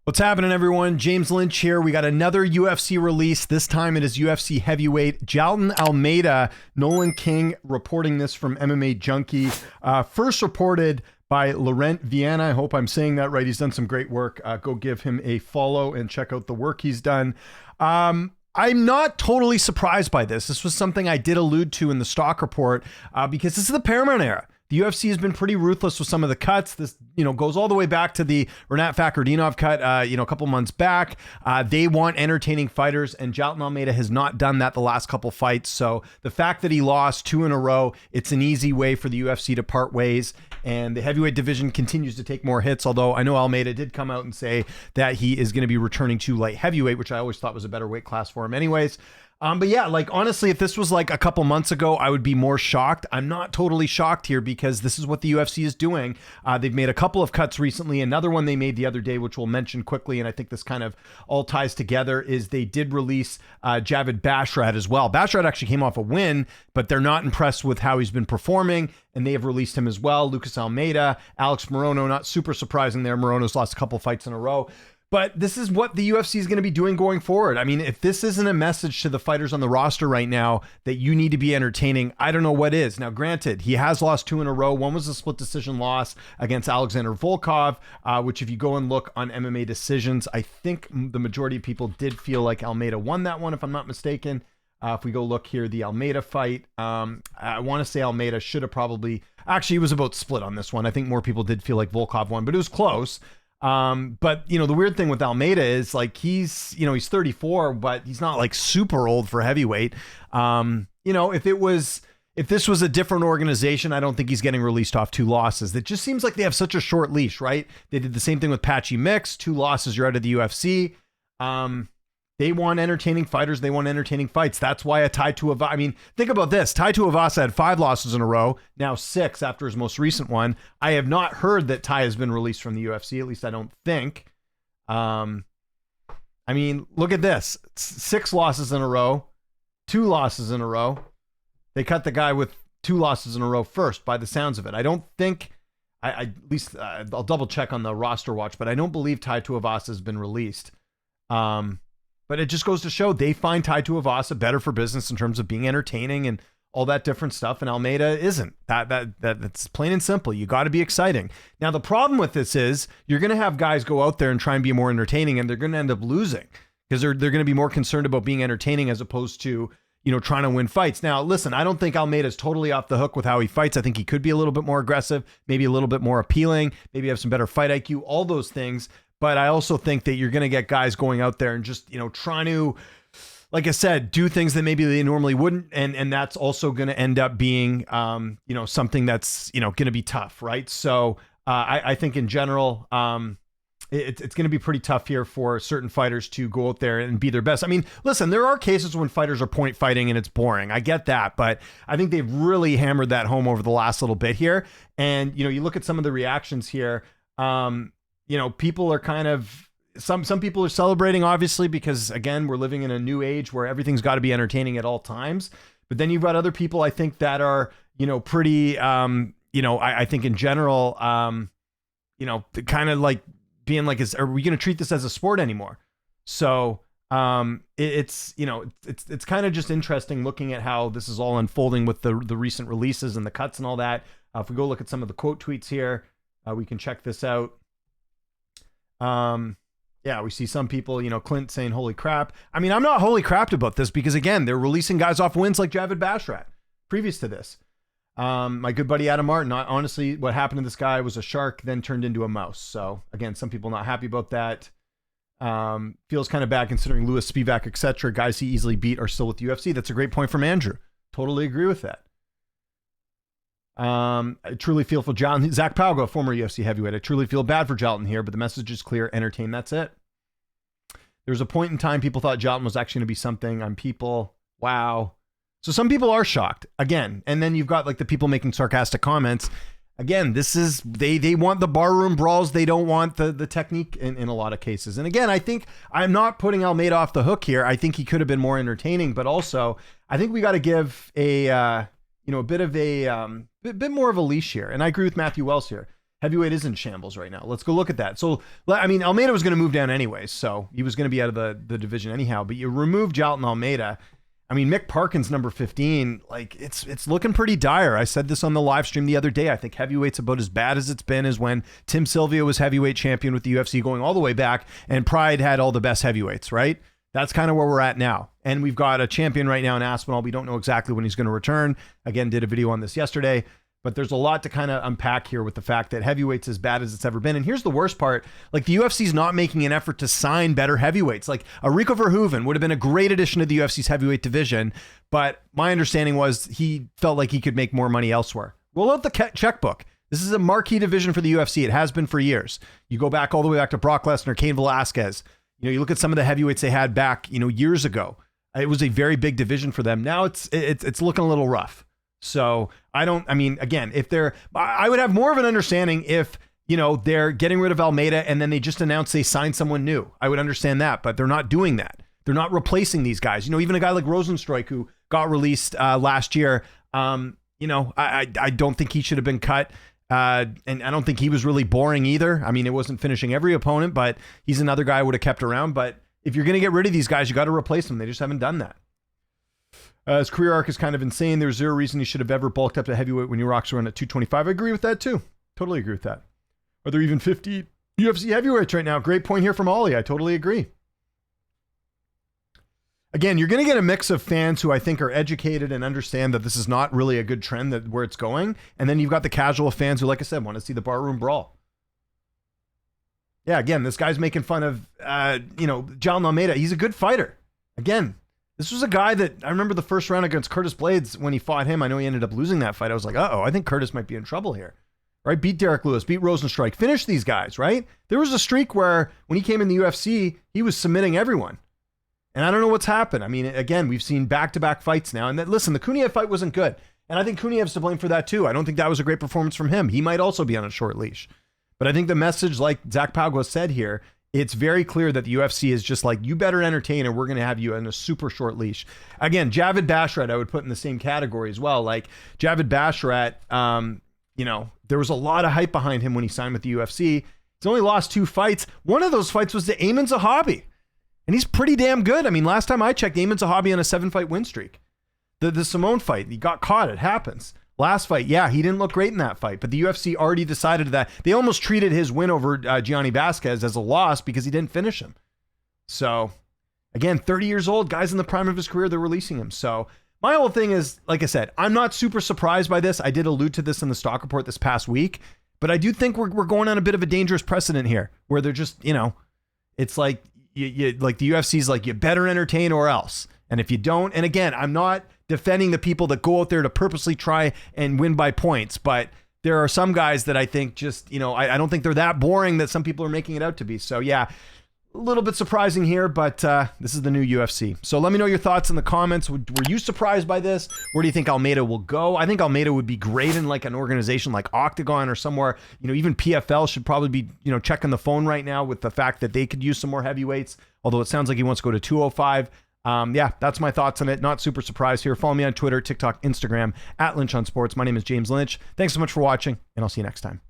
What's happening, everyone? James Lynch here. We got another UFC release. This time it is UFC heavyweight Jailton Almeida. Nolan King reporting this from MMA Junkie. First reported by Laurent Viana. I hope I'm saying that right. He's done some great work. Go give him a follow and check out the work he's done. I'm not totally surprised by this. This was something I did allude to in the stock report because this is the Paramount era. The UFC has been pretty ruthless with some of the cuts. This, goes all the way back to the Renat Fakhretdinov cut, a couple months back. They want entertaining fighters, and Jailton Almeida has not done that the last couple fights. So the fact that he lost 2 in a row, it's an easy way for the UFC to part ways. And the heavyweight division continues to take more hits, although I know Almeida did come out and say that he is going to be returning to light heavyweight, which I always thought was a better weight class for him anyways. But yeah, honestly, if this was a couple months ago, I would be more shocked. I'm not totally shocked here because this is what the UFC is doing. They've made a couple of cuts recently. Another one they made the other day, which we'll mention quickly, and I think this kind of all ties together, is they did release Javid Basharat as well. Basharat actually came off a win, but they're not impressed with how he's been performing, and they have released him as well. Lucas Almeida, Alex Morono, not super surprising there. Morono's lost a couple fights in a row. But this is what the UFC is going to be doing going forward. I mean, if this isn't a message to the fighters on the roster right now that you need to be entertaining, I don't know what is. Now, granted, he has lost 2 in a row. One was a split decision loss against Alexander Volkov, which if you go and look on MMA decisions, I think the majority of people did feel like Almeida won that one, if I'm not mistaken. If we go look here, the Almeida fight, I want to say Almeida should have probably... Actually, it was about split on this one. I think more people did feel like Volkov won, but it was close. But the weird thing with Almeida is he's 34, but he's not super old for heavyweight. If this was a different organization, I don't think he's getting released off 2 losses. It just seems like they have such a short leash, right? They did the same thing with Patchy Mix, 2 losses, you're out of the UFC. They want entertaining fighters. They want entertaining fights. That's why a Tai Tuivasa... I mean, think about this. Tai Tuivasa had 5 losses in a row, now 6 after his most recent one. I have not heard that Tai has been released from the UFC. At least I don't think. I mean, look at this. 6 losses in a row, 2 losses in a row. They cut the guy with 2 losses in a row first, by the sounds of it. I don't think... at least I'll double check on the roster watch, but I don't believe Tai Tuivasa has been released. But it just goes to show they find Tai Tuivasa better for business in terms of being entertaining and all that different stuff, and Almeida isn't. That's plain and simple. You got to be exciting. Now, the problem with this is you're going to have guys go out there and try and be more entertaining, and they're going to end up losing because they're going to be more concerned about being entertaining as opposed to trying to win fights. Now, listen, I don't think Almeida's totally off the hook with how he fights. I think he could be a little bit more aggressive, maybe a little bit more appealing, maybe have some better fight IQ, all those things. But I also think that you're going to get guys going out there and just, trying to, like I said, do things that maybe they normally wouldn't. And that's also going to end up being, something that's, going to be tough, right? So I think in general, it's going to be pretty tough here for certain fighters to go out there and be their best. I mean, listen, there are cases when fighters are point fighting and it's boring. I get that. But I think they've really hammered that home over the last little bit here. And, you look at some of the reactions here, people are kind of, some people are celebrating, obviously, because again, we're living in a new age where everything's got to be entertaining at all times. But then you've got other people, I think, that are, pretty, I think in general, kind of being are we going to treat this as a sport anymore? So it's kind of just interesting looking at how this is all unfolding with the recent releases and the cuts and all that. If we go look at some of the quote tweets here, we can check this out. We see some people, Clint saying, holy crap. I mean, I'm not holy crapped about this because again, they're releasing guys off wins like Javid Basharat previous to this. My good buddy, Adam Martin, honestly, what happened to this guy was a shark, then turned into a mouse. So again, some people not happy about that. Feels kind of bad considering Louis Spivak, etc. Guys he easily beat are still with the UFC. That's a great point from Andrew. Totally agree with that. I truly feel for Jailton. Zach Palgo, former UFC heavyweight. I truly feel bad for Jailton here, but the message is clear. Entertain. That's it. There was a point in time people thought Jailton was actually going to be something. I'm people. Wow. So some people are shocked again. And then you've got the people making sarcastic comments. Again, this is, they want the barroom brawls. They don't want the technique in a lot of cases. And again, I think I'm not putting Almeida off the hook here. I think he could have been more entertaining, but also I think we got to give a bit more of a leash here. And I agree with Matthew Wells here. Heavyweight is in shambles right now. Let's go look at that. So, I mean, Almeida was going to move down anyways, so he was going to be out of the division anyhow. But you remove Jailton Almeida. I mean, Mick Parkin's number 15. Like, it's looking pretty dire. I said this on the live stream the other day. I think heavyweight's about as bad as it's been as when Tim Sylvia was heavyweight champion with the UFC going all the way back, and Pride had all the best heavyweights, right? That's kind of where we're at now. And we've got a champion right now in Aspinall. We don't know exactly when he's going to return. Again, did a video on this yesterday. But there's a lot to kind of unpack here with the fact that heavyweight's as bad as it's ever been. And here's the worst part. Like, the UFC's not making an effort to sign better heavyweights. Like, a Rico Verhoeven would have been a great addition to the UFC's heavyweight division. But my understanding was he felt like he could make more money elsewhere. Roll out the checkbook. This is a marquee division for the UFC. It has been for years. You go back all the way back to Brock Lesnar, Cain Velasquez. You know, you look at some of the heavyweights they had back, you know, years ago. It was a very big division for them. Now it's looking a little rough. So I mean, again, I would have more of an understanding if, you know, they're getting rid of Almeida and then they just announce they signed someone new. I would understand that, but they're not doing that. They're not replacing these guys. You know, even a guy like Rosenstruik, who got released last year, you know, I don't think he should have been cut. And I don't think he was really boring either. I mean, it wasn't finishing every opponent, but he's another guy I would have kept around. But if you're going to get rid of these guys, you got to replace them. They just haven't done that. His career arc is kind of insane. There's zero reason he should have ever bulked up to heavyweight when he rocks around at 225. I agree with that too. Totally agree with that. Are there even 50 UFC heavyweights right now? Great point here from Ollie. I totally agree. Again, you're going to get a mix of fans who I think are educated and understand that this is not really a good trend, that where it's going. And then you've got the casual fans who, like I said, want to see the barroom brawl. Yeah, again, this guy's making fun of, you know, Jailton Almeida. He's a good fighter. Again, this was a guy that I remember the first round against Curtis Blades when he fought him. I know he ended up losing that fight. I was like, I think Curtis might be in trouble here. Right? Beat Derek Lewis, beat Rosenstruik, finish these guys, right? There was a streak where when he came in the UFC, he was submitting everyone. And I don't know what's happened. I mean, again, we've seen back-to-back fights now. And listen, the Kuniev fight wasn't good. And I think Kuniev's to blame for that too. I don't think that was a great performance from him. He might also be on a short leash. But I think the message, like Zach Pagua said here, it's very clear that the UFC is just like, you better entertain or we're going to have you on a super short leash. Again, Javid Bashrat, I would put in the same category as well. Like Javid Bashrat, you know, there was a lot of hype behind him when he signed with the UFC. He's only lost 2 fights. One of those fights was to Ayman Zahabi. And he's pretty damn good. I mean, last time I checked, Ayman Zahabi on a 7-fight win streak. The Simone fight, he got caught. It happens. Last fight, yeah, he didn't look great in that fight, but the UFC already decided that. They almost treated his win over Gianni Vasquez as a loss because he didn't finish him. So, again, 30 years old, guy's in the prime of his career, they're releasing him. So, my whole thing is, like I said, I'm not super surprised by this. I did allude to this in the stock report this past week, but I do think we're going on a bit of a dangerous precedent here, where they're just, you know, it's like, you like the UFC's like, you better entertain or else. And if you don't, and again, I'm not defending the people that go out there to purposely try and win by points, but there are some guys that I think just, you know, I don't think they're that boring that some people are making it out to be. So yeah, a little bit surprising here, but this is the new UFC. So let me know your thoughts in the comments. Were you surprised by this? Where do you think Almeida will go? I think Almeida would be great in like an organization like Octagon or somewhere. You know, even PFL should probably be, you know, checking the phone right now with the fact that they could use some more heavyweights, although it sounds like he wants to go to 205. Yeah, that's my thoughts on it. Not super surprised here. Follow me on Twitter, TikTok, Instagram, @Lynch on Sports. My name is James Lynch. Thanks so much for watching, and I'll see you next time.